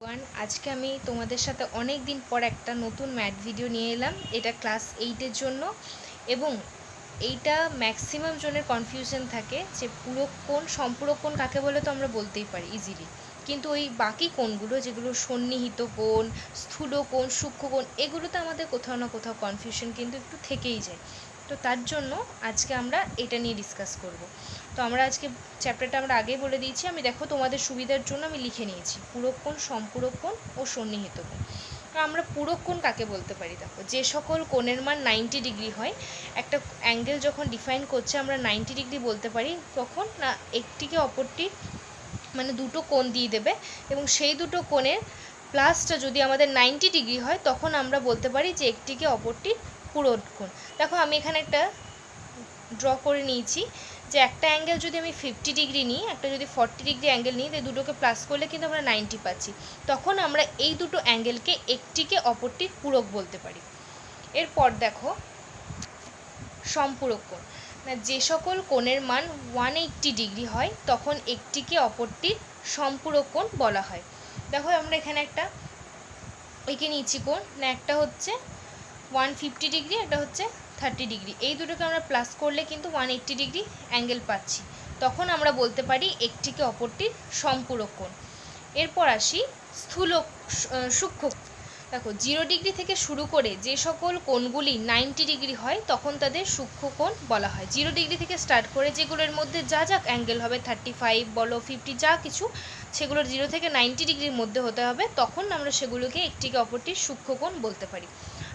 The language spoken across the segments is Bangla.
ওয়ান আজকে আমি তোমাদের সাথে অনেক দিন পর একটা নতুন ম্যাথ ভিডিও নিয়ে এলাম। এটা ক্লাস 8-এর জন্য এবং এইটা ম্যাক্সিমাম জনের কনফিউশন থাকে যে পূরক কোণ সম্পূরক কোণ কাকে বলে তো আমরা বলতেই পারি ইজিলি, কিন্তু ওই বাকি কোণগুলো যেগুলো সন্নিহিত কোণ, স্থূল কোণ, সূক্ষ্ম কোণ, এগুলোতে আমাদের কোথাও না কোথাও কনফিউশন কিন্তু একটু থেকেই যায়। তো তার জন্য আজকে আমরা এটা নিয়ে ডিসকাস করব। তো আমরা আজকে চ্যাপ্টারটা আমরা আগেই বলে দিয়েছি, আমি দেখো তোমাদের সুবিধার জন্য আমি লিখে নিয়েছি পূরক কোণ, সম্পূরক কোণ ও সন্নিহিত কোণ। আমরা পূরক কোণ কাকে বলতে পারি, দেখো যে সকল কোণের মান 90 ডিগ্রি হয়, একটা অ্যাঙ্গেল যখন ডিফাইন করছে আমরা 90 ডিগ্রি বলতে পারি, তখন না একটিকে অপরটি মানে দুটো কোণ দিয়ে দেবে এবং সেই দুটো কোণের প্লাসটা যদি আমাদের 90 ডিগ্রি হয় তখন আমরা বলতে পারি যে একটিকে অপরটির পূরক কোণ। দেখো আমি এখানে একটা ড্র করে নিয়েছি যে একটা অ্যাঙ্গেল যদি আমি 50 ডিগ্রি নিই, একটা যদি 40 ডিগ্রি অ্যাঙ্গেল নিই, তাই দুটোকে প্লাস করলে কিন্তু আমরা 90 পাচ্ছি। তখন আমরা এই দুটো অ্যাঙ্গেলকে একটিকে অপরটির পূরক বলতে পারি। এরপর দেখো সম্পূরক কোণ, যে সকল কোণের মান 180 ডিগ্রি হয় তখন একটিকে অপরটির সম্পূরক কোণ বলা হয়। দেখো আমরা এখানে একটা এঁকে নিয়েছি কোণ, না একটা হচ্ছে 150 ডিগ্রি, একটা হচ্ছে 30 ডিগ্রি, এই দুটোকে আমরা প্লাস করলে কিন্তু 180 ডিগ্রি অ্যাঙ্গেল পাচ্ছি, তখন আমরা বলতে পারি একটিকে অপরটির সম্পূরক কোণ। এরপর আসি সূক্ষ্ম। দেখো 0 ডিগ্রি থেকে শুরু করে যে সকল কোণগুলি 90 ডিগ্রি হয় তখন তাদের সূক্ষ্ম কোণ বলা হয়। 0 ডিগ্রি থেকে স্টার্ট করে যেগুলোর মধ্যে যা যা অ্যাঙ্গেল হবে 35 বলো 50 যা কিছু, সেগুলোর 0 থেকে 90 ডিগ্রির মধ্যে হতে হবে, তখন আমরা সেগুলোকে একটিকে অপরটির সূক্ষ্ম কোণ বলতে পারি।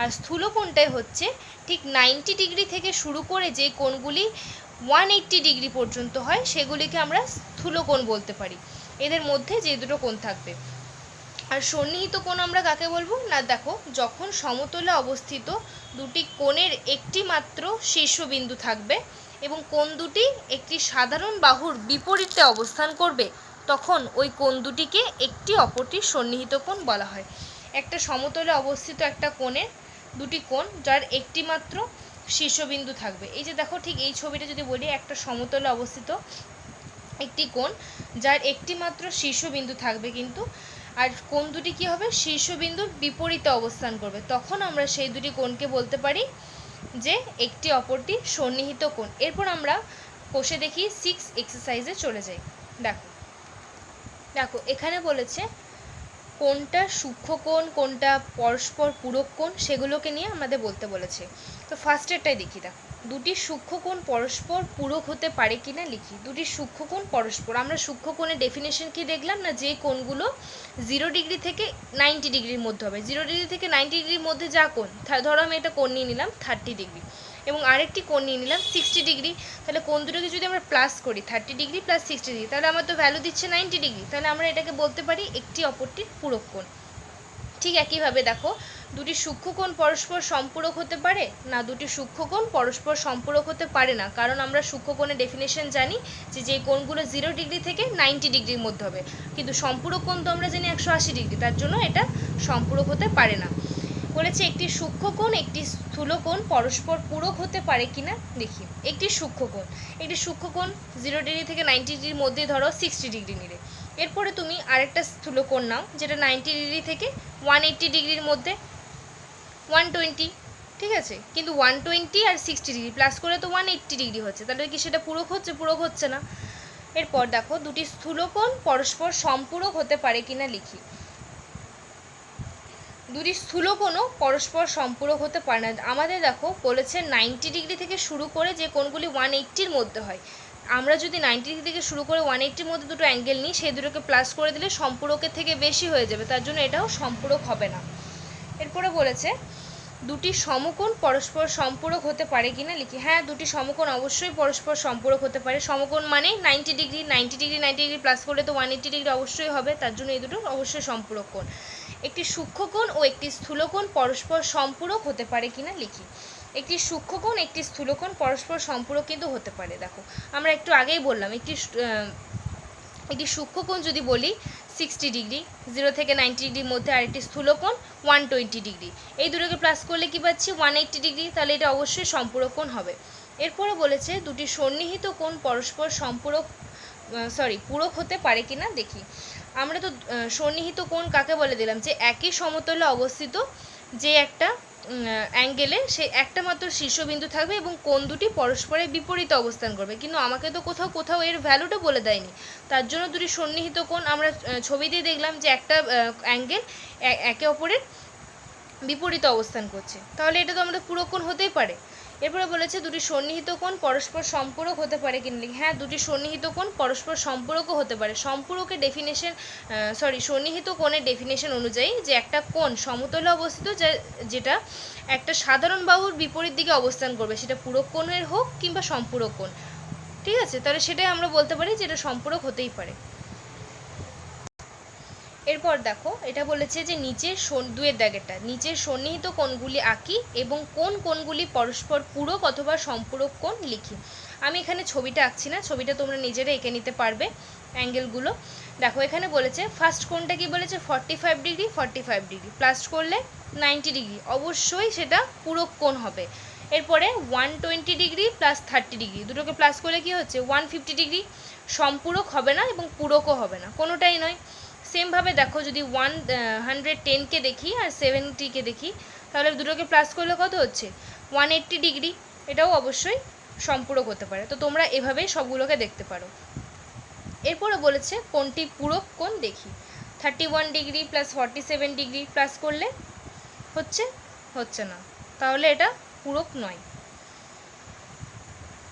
আর স্থূল কোণটাই হচ্ছে ঠিক 90 ডিগ্রি থেকে শুরু করে যে কোণগুলি 180 ডিগ্রি পর্যন্ত হয় সেগুলিকে আমরা স্থূল কোণ বলতে পারি, এদের মধ্যে যে দুটো কোণ থাকবে। আর সন্নিহিত কোণ আমরা কাকে বলবো না, দেখো যখন সমতলে অবস্থিত দুটি কোণের একটি মাত্র শীর্ষবিন্দু থাকবে এবং কোণ দুটি একটি সাধারণ বাহুর বিপরীতে অবস্থান করবে তখন ওই কোণ দুটিকে একটি অপরটির সন্নিহিত কোণ বলা হয়। একটা সমতলে অবস্থিত একটা কোণের দুটি কোণ যার একটি মাত্র শীর্ষবিন্দু থাকবে, এই যে দেখো ঠিক এই ছবিটা যদি বলি, একটা সমতলে অবস্থিত একটি কোণ যার একটি মাত্র শীর্ষবিন্দু থাকবে, কিন্তু আর কোণ দুটি কী হবে, শীর্ষবিন্দুর বিপরীতে অবস্থান করবে, তখন আমরা সেই দুটি কোণকে বলতে পারি যে একটি অপরটি সন্নিহিত কোণ। এরপর আমরা কষে দেখি 6 এক্সারসাইজে চলে যাই। দেখো দেখো এখানে বলেছে কোনটা সূক্ষ্ম কোণ, কোনটা পরস্পর পূরক কোণ, সেগুলোকে নিয়ে আমাদের বলতে বলেছে। তো ফার্স্টেরটাই দেখি। দেখো দুটি সূক্ষ্ম কোণ পরস্পর পূরক হতে পারে কিনা লিখি। দুটি সূক্ষ্ম কোণ পরস্পর, আমরা সূক্ষ্ম কোণের ডেফিনেশন কি দেখলাম না, যে কোণগুলো 0 ডিগ্রি থেকে 90 ডিগ্রির মধ্যে হবে। 0 ডিগ্রি থেকে 90 ডিগ্রির মধ্যে যা কোণ, ধরো আমি একটা কোণ নিয়ে নিলাম 30 ডিগ্রি এবং আরেকটি কোণ নিয়ে নিলাম 60 ডিগ্রি, তাহলে কোণ দুটোকে যদি আমরা প্লাস করি 30 ডিগ্রি প্লাস 60 ডিগ্রি, তাহলে আমার তো ভ্যালু দিচ্ছে 90 ডিগ্রি, তাহলে আমরা এটাকে বলতে পারি একটি অপরটির পূরক কোণ। ঠিক একইভাবে দেখো দুটি সূক্ষ্ম কোণ পরস্পর সম্পূরক হতে পারে না, দুটি সূক্ষ্ম কোণ পরস্পর সম্পূরক হতে পারে না, কারণ আমরা সূক্ষ্ম কোণের ডেফিনেশন জানি যে কোণগুলো 0 ডিগ্রি থেকে 90 ডিগ্রির মধ্যে হবে, কিন্তু সম্পূরক কোণ তো আমরা জানি 180 ডিগ্রি, তার জন্য এটা সম্পূরক হতে পারে না। বলেছে একটি সূক্ষ্ম কোণ একটি স্থূল কোণ পরস্পর পূরক হতে পারে কিনা দেখি। একটি সূক্ষ্ম কোণ 0 ডিগ্রি থেকে 90 ডিগ্রির মধ্যে ধরো 60 ডিগ্রি নিলে, এরপরে তুমি আরেকটা স্থূল কোণ নাও যেটা 90 ডিগ্রি থেকে 180 ডিগ্রির মধ্যে 120, ঠিক আছে, কিন্তু 120 আর 60 ডিগ্রি প্লাস করে তো 180 ডিগ্রি হচ্ছে, তাহলে কি সেটা পূরক হচ্ছে? পূরক হচ্ছে না। এরপর দেখো দুটি স্থূল কোণ পরস্পর সম্পূরক হতে পারে কিনা লিখি। দুটি স্থূল কোণও পরস্পর সম্পূরক হতে পারে না। আমাদের দেখো বলেছে 90 ডিগ্রি থেকে শুরু করে যে কোণগুলি 180-র মধ্যে হয়, আমরা যদি 90 ডিগ্রি থেকে শুরু করে 180-র মধ্যে দুটো অ্যাঙ্গেল নিই, সেই দুটোকে প্লাস করে দিলে সম্পূরকের থেকে বেশি হয়ে যাবে, তার জন্য এটাও সম্পূরক হবে না। এরপরে বলেছে দুটি সমকোণ পরস্পর সম্পূরক হতে পারে কিনা লিখি। হ্যাঁ, দুটি সমকোণ অবশ্যই পরস্পর সম্পূরক হতে পারে। সমকোণ মানে 90 ডিগ্রি 90 ডিগ্রি প্লাস করলে তো 180 ডিগ্রি অবশ্যই হবে, তার জন্য এই দুটো অবশ্যই সম্পূরক কোণ। একটি সূক্ষ্ম কোণ ও একটি স্থূল কোণ পরস্পর সম্পূরক হতে পারে কিনা লিখি। একটি সূক্ষ্ম কোণ একটি স্থূল কোণ পরস্পর সম্পূরক কিন্তু হতে পারে। দেখো আমরা একটু আগেই বললাম একটি সূক্ষ্ম কোণ যদি বলি 60 ডিগ্রি 0 থেকে 90 ডিগ্রির মধ্যে, আর একটি স্থূল কোণ 120 ডিগ্রি, এই দুটোকে প্লাস করলে কি পাচ্ছি 180 ডিগ্রি, তাহলে এটা অবশ্যই সম্পূরক কোণ হবে। এরপরে বলেছে দুটি সন্নিহিত কোণ পরস্পর পূরক হতে পারে কিনা দেখি। আমরা তো সন্নিহিত কোণ কাকে বলে দিলাম, যে একই সমতলে অবস্থিত যে একটা অ্যাঙ্গেলে সে একটা মাত্র শীর্ষবিন্দু থাকবে এবং কোণ দুটি পরস্পরের বিপরীতে অবস্থান করবে। কিন্তু আমাকে তো কোথাও কোথাও এর ভ্যালুটা বলে দেয়নি, তার জন্য দুটি সন্নিহিত কোণ আমরা ছবি দিয়ে দেখলাম যে একটা অ্যাঙ্গেল একে অপরের বিপরীতে অবস্থান করছে, তাহলে এটা তো আমাদের পুরো কোণ হতেই পারে। এরপরে বলেছে দুটি সন্নিহিত কোণ পরস্পর সম্পূরক হতে পারে কিনা। হ্যাঁ, দুটি সন্নিহিত কোণ পরস্পর সম্পূরকও হতে পারে। সম্পূরকের ডেফিনেশন সন্নিহিত কোণের ডেফিনেশন অনুযায়ী যে একটা কোণ সমতলে অবস্থিত যেটা একটা সাধারণ বাহুর বিপরীত দিকে অবস্থান করবে, সেটা পূরক কোণের হোক কিংবা সম্পূরক কোণ। ঠিক আছে, তাহলে সেটাই আমরা বলতে পারি যে এটা সম্পূরক হতেই পারে। এরপর দেখো এটা বলেছে যে নিচের দুয়ের দাগেরটা, নিচের সন্নিহিত কোণগুলি আঁকি এবং কোন কোণগুলি পরস্পর পূরক অথবা সম্পূরক কোণ লিখি। আমি এখানে ছবিটা আঁকছি না, ছবিটা তোমরা নিজেরা এঁকে নিতে পারবে অ্যাঙ্গেলগুলো। দেখো এখানে বলেছে ফার্স্ট কোণটা কি বলেছে 45 ডিগ্রি, 45 ডিগ্রি প্লাস করলে 90 ডিগ্রি, অবশ্যই সেটা পূরক কোণ হবে। এরপরে 120 ডিগ্রি প্লাস 30 ডিগ্রি, দুটোকে প্লাস করলে কি হচ্ছে 150 ডিগ্রি, সম্পূরক হবে না এবং পূরকও হবে না, কোনোটাই নয়। সেমভাবে দেখো যদি 110কে দেখি আর 70কে দেখি, তাহলে দুটোকে প্লাস করলে কত হচ্ছে 180 ডিগ্রি, এটাও অবশ্যই সম্পূরক হতে পারে। তো তোমরা এভাবেই সবগুলোকে দেখতে পারো। এরপরে বলেছে কোনটি পূরক কোণ দেখি। 31 ডিগ্রি প্লাস 47 ডিগ্রি প্লাস করলে হচ্ছে না, তাহলে এটা পূরক নয়।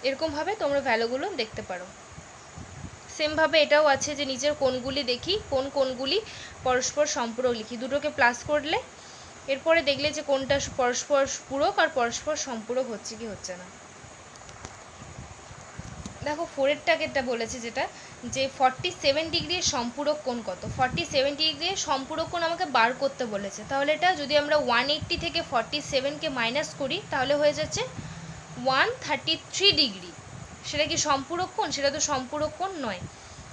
এরকমভাবে তোমরা ভ্যালুগুলো দেখতে পারো। সেমভাবে এটাও আছে যে নিচের কোণগুলি দেখি, কোন কোণগুলি পরস্পর সম্পূরক লিখি, দুটোকে প্লাস করলে এরপরে দেখলে যে কোনটা পরস্পর পূরক আর পরস্পর সম্পূরক হচ্ছে কি হচ্ছে না। দেখো 4-এর টাকেরটা বলেছে যেটা যে 47 ডিগ্রির সম্পূরক কোণ কত। 47 ডিগ্রির সম্পূরক কোণ আমাকে বার করতে বলেছে, তাহলে এটা যদি আমরা 180 থেকে 47কে মাইনাস করি তাহলে হয়ে যাচ্ছে 133 ডিগ্রি। সেটা কি সম্পূরক কোণ? সেটা তো সম্পূরক কোণ নয়।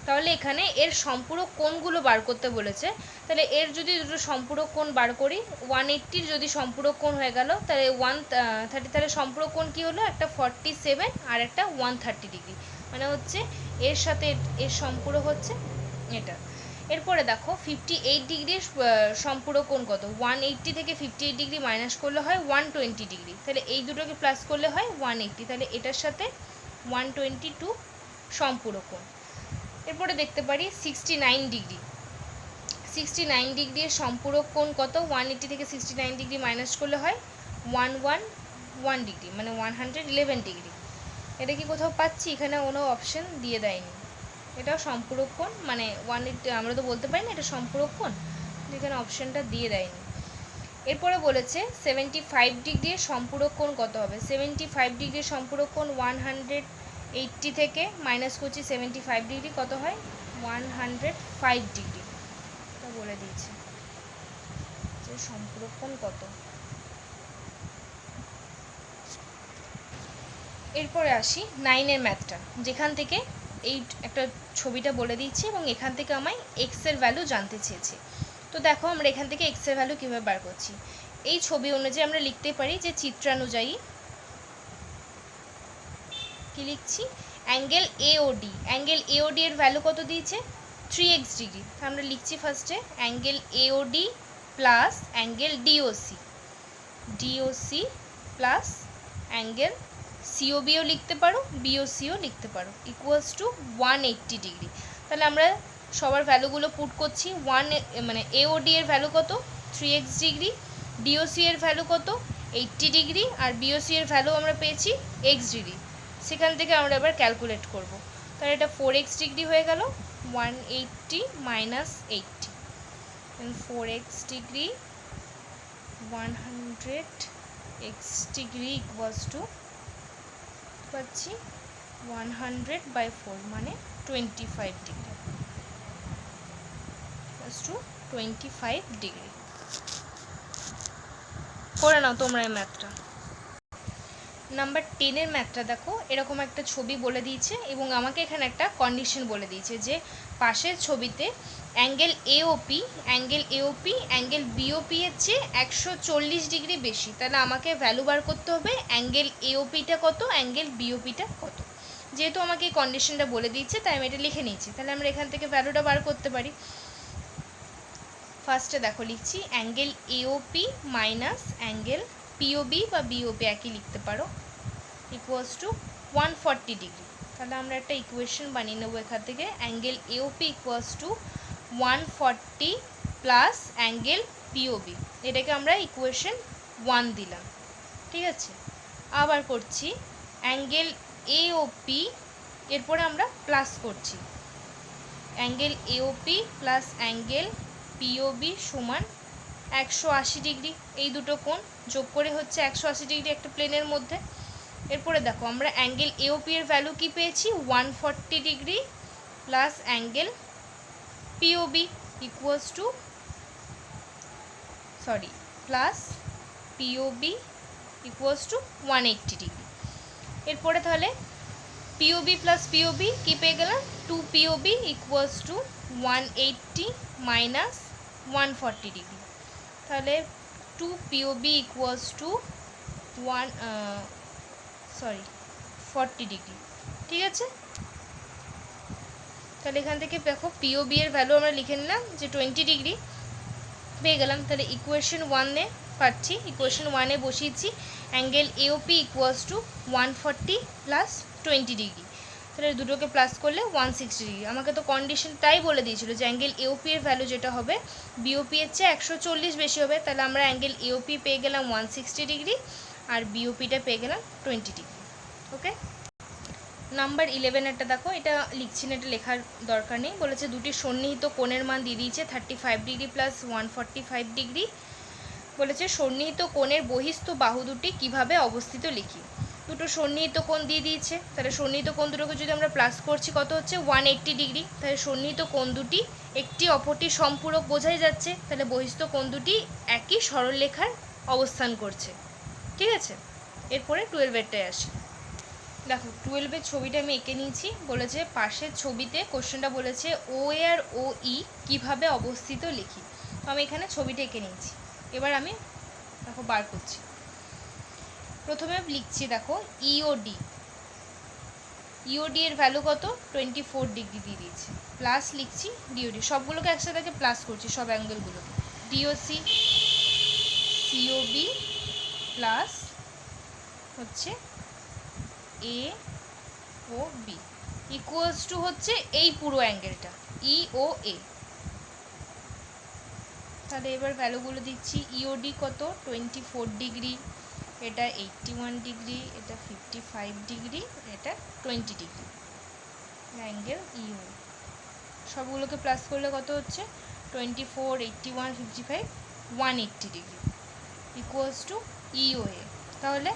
তাহলে এখানে এর সম্পূরক কোণগুলো বার করতে বলেছে, তাহলে এর যদি দুটো সম্পূরক কোণ বার করি, 180 যদি সম্পূরক কোণ হয়ে গেল, তাহলে 130, তাহলে সম্পূরক কোণ কী হলো, একটা 47 আর একটা 130 ডিগ্রি, মানে হচ্ছে এর সাথে এর সম্পূরক হচ্ছে এটা। এরপরে দেখো 58 ডিগ্রির সম্পূরক কোণ কত। 180 থেকে 58 ডিগ্রি মাইনাস করলে হয় 120 ডিগ্রি, তাহলে এই দুটোকে প্লাস করলে হয় 180, তাহলে এটার সাথে 122 সম্পূরক কোণ। এরপরে দেখতে পারি 69 ডিগ্রি। 69 ডিগ্রির সম্পূরক কোণ কত। 180 থেকে 69 ডিগ্রি মাইনাস করলে হয় 111 ডিগ্রি, মানে 111 ডিগ্রি। এটা কি কোথাও পাচ্ছি? এখানে কোনো অপশন দিয়ে দেয়নি। এটাও সম্পূরক কোণ, মানে 180, আমরা তো বলতে পারি না এটা সম্পূরক কোণ, এখানে অপশনটা দিয়ে দেয়নি। এরপরে বলেছে 75 ডিগ্রির সম্পূরক কোণ কত হবে। 75 ডিগ্রির সম্পূরক কোণ 180 থেকে মাইনাস করছি 75 ডিগ্রি, কত হয় 105 ডিগ্রি। এটা বলে দিয়েছে যে সম্পূরক কোণ কত। এরপরে আসি 9-এর ম্যাথটা, যেখান থেকে এই একটা ছবিটা বলে দিচ্ছি এবং এখান থেকে আমায় এক্সের ভ্যালু জানতে চেয়েছে। তো দেখো আমরা এখান থেকে এক্সের ভ্যালু কীভাবে বার করছি। এই ছবি অনুযায়ী আমরা লিখতে পারি যে চিত্রানুযায়ী কি লিখছি, অ্যাঙ্গেল এওডি, অ্যাঙ্গেল এওডি এর ভ্যালু কত দিয়েছে 3x ডিগ্রি। আমরা লিখছি ফার্স্টে angle AOD plus angle DOC, DOC plus angle সিওবিও লিখতে পারো, বিওসিও লিখতে পারো, ইকুয়ালস টু 180 ডিগ্রি। তাহলে আমরা সবার ভ্যালুগুলো পুট করছি। মানে এওডি এর ভ্যালু কত 3x ডিগ্রি, ডিওসি এর ভ্যালু কত 80 ডিগ্রি, আর বিওসি এর ভ্যালু আমরা পেয়েছি x ডিগ্রি। সেখান থেকে আমরা এবার ক্যালকুলেট করব। তাহলে এটা 4x ডিগ্রি হয়ে গেল, 180 minus 80, 4x degree 100x degree equals to পাচ্ছি 100/4, মানে 25 ডিগ্রি, ইকুয়ালস টু 25 ডিগ্রি। করে নাও তোমরা এই ম্যাথটা। নাম্বার 10-এর ম্যাথটা দেখো, এরকম একটা ছবি বলে দিয়েছে এবং আমাকে এখানে একটা কন্ডিশন বলে দিয়েছে যে পাশের ছবিতে অ্যাঙ্গেল এওপি অ্যাঙ্গেল বিওপি এর চেয়ে 140 ডিগ্রি বেশি। তাহলে আমাকে ভ্যালু বার করতে হবে অ্যাঙ্গেল এওপিটা কত, অ্যাঙ্গেল বিওপিটা কত। যেহেতু আমাকে এই কন্ডিশনটা বলে দিয়েছে তাই আমি এটা লিখে নিয়েছি। তাহলে আমরা এখান থেকে ভ্যালুটা বার করতে পারি। ফার্স্টে দেখো লিখছি angle AOP minus angle POB বা বিওপি একই লিখতে পারো ইকুয়ালস টু 140 ডিগ্রি। তাহলে আমরা একটা ইকুয়েশন বানিয়ে নেবো এখান থেকে, angle AOP equals to 140 plus angle POB, এটাকে আমরা ইকুয়েশন 1 দিলাম। ঠিক আছে, আবার করছি অ্যাঙ্গেল এওপি, এরপরে আমরা প্লাস করছি angle AOP plus angle POB সমান 180 ডিগ্রি। এই দুটো কোণ যোগ করে হচ্ছে 180 ডিগ্রি একটা প্লেনের মধ্যে। এরপরে দেখো আমরা অ্যাঙ্গেল এওপি এর ভ্যালু কি পেয়েছি 140 degree plus angle POB equals to plus POB equals to 180 degree. এরপরে তাহলে পিওবি প্লাস পিওবি কি পেয়ে গেলাম 2 POB equals to 180 minus 140 degree. তাহলে 2 পিওবি ইকুয়ালস টু 40 ডিগ্রি। ঠিক আছে, তাহলে এখান থেকে দেখো পিওবি এর ভ্যালু আমরা লিখে নিলাম যে 20 ডিগ্রি পেয়ে গেলাম। তাহলে ইকুয়েশন 1-এ পাচ্ছি, ইকুয়েশন 1-এ বসিয়েছি angle AOP equals to 140 plus 20 degree. তাহলে দুটোকে প্লাস করলে 160 ডিগ্রি। আমাকে তো কন্ডিশন তাই বলে দিয়েছিল যে অ্যাঙ্গেল এওপি এর ভ্যালু যেটা হবে বিওপি এর চেয়ে 140 বেশি হবে। তাহলে আমরা অ্যাঙ্গেল এওপি পেয়ে গেলাম 160 ডিগ্রি আর বিওপিটা পেয়ে গেলাম 20 ডিগ্রি। ওকে, নাম্বার 11 দেখো, এটা লিখছি না, এটা লেখার দরকার নেই। বলেছে দুটি সন্নিহিত কোণের মান দিয়ে দিয়েছে 35 ডিগ্রি প্লাস 145 ডিগ্রি। বলেছে সন্নিহিত কোণের বহিস্থ বাহু দুটি কিভাবে অবস্থিত লিখি। দুটো সন্নিহিত কোণ দিয়ে দিয়েছে, তাহলে সন্নিহিত কোণ দুটোকে যদি আমরা প্লাস করছি কত হচ্ছে 180 ডিগ্রি। তাহলে সন্নিহিত কোণ দুটি একটি অপরটি সম্পূরক বোঝাই যাচ্ছে, তাহলে বহিস্থ কোণ দুটি একই সরলরেখার অবস্থান করছে। ঠিক আছে, এরপরে 12-এরটায় আসি। দেখো 12-এর ছবিটা আমি এঁকে নিয়েছি। বলেছে পাশের ছবিতে কোশ্চেনটা বলেছে ও এ আর ও ই কীভাবে অবস্থিত লিখি। তো আমি এখানে ছবিটা এঁকে নিয়েছি, এবার আমি দেখো বার করছি। প্রথমে লিখছি দেখো ইওডি, ইওডি এর ভ্যালু কত 24 ডিগ্রি দিয়ে দিয়েছি, প্লাস লিখছি ডিওডি, সবগুলোকে একসাথে প্লাস করছি সব অ্যাঙ্গেলগুলোকে, ডিওসি সিওবি প্লাস হচ্ছে এ ও বি ইকুয়ালস টু হচ্ছে এই পুরো অ্যাঙ্গেলটা ই ও এ। তাহলে এবার ভ্যালুগুলো দিচ্ছি, ইওডি কত 24 ডিগ্রি, এটা 81 ডিগ্রি, এটা 55 ডিগ্রি, এটা 20 ডিগ্রি অ্যাঙ্গেল ইও। সবগুলোকে প্লাস করলে কত হচ্ছে 24, 81, 55, 180 ডিগ্রি ইকুয়ালস টু ইও এ। তাহলে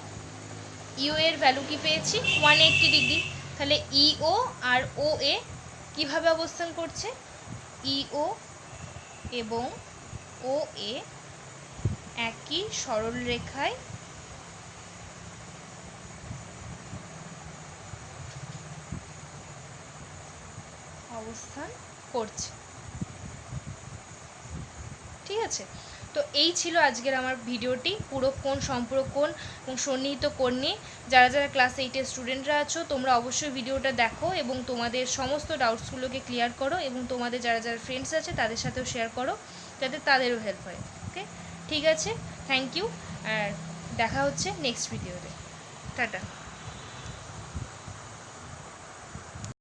ইও এর ভ্যালু কি পেয়েছি 180 ডিগ্রি। তাহলে ইও আর ও এ কীভাবে অবস্থান করছে, ইও এবং ও এ একই সরল রেখায় অবস্থান করছে। ঠিক আছে, তো এই ছিল আজকের আমার ভিডিওটি পুরো কোণ, সম্পূরক কোণ এবং সন্নিহিত কোণ নিয়ে। যারা যারা ক্লাস 8-এর স্টুডেন্টরা আছো তোমরা অবশ্যই ভিডিওটা দেখো এবং তোমাদের সমস্ত ডাউটসগুলোকে ক্লিয়ার করো এবং তোমাদের যারা যারা ফ্রেন্ডস আছে তাদের সাথেও শেয়ার করো যাতে তাদেরও হেল্প হয়। ওকে, ঠিক আছে, থ্যাংক ইউ, আর দেখা হচ্ছে নেক্সট ভিডিওতে। টাটা।